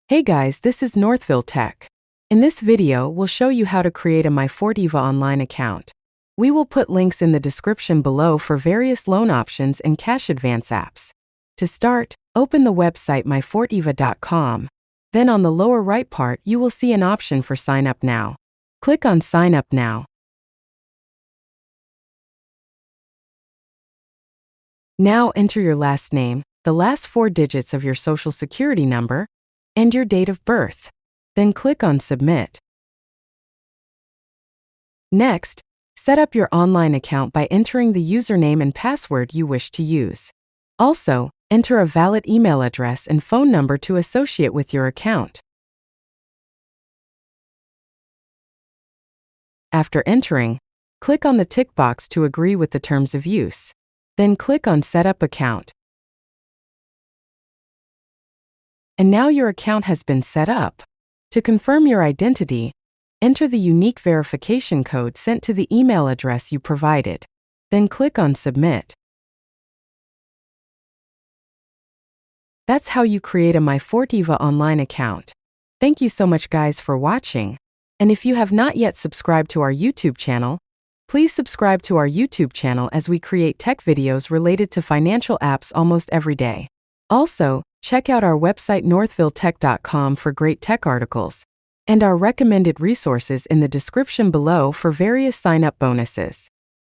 Hey guys, this is Northville Tech. In this video, we'll show you how to create a Myfortiva online account. We will put links in the description below for various loan options and cash advance apps. To start, open the website myfortiva.com. Then on the lower right part, you will see an option for Sign Up Now. Click on Sign Up Now. Now enter your last name, the last 4 digits of your social security number, and your date of birth. Then click on Submit. Next, set up your online account by entering the username and password you wish to use. Also, enter a valid email address and phone number to associate with your account. After entering, click on the tick box to agree with the terms of use. Then click on Set Up Account. And now your account has been set up. To confirm your identity, enter the unique verification code sent to the email address you provided. Then click on Submit. That's how you create a Myfortiva online account. Thank you so much guys for watching. And if you have not yet subscribed to our YouTube channel, please subscribe to our YouTube channel as we create tech videos related to financial apps almost every day. Also, check out our website northvilletech.com for great tech articles, and our recommended resources in the description below for various sign-up bonuses.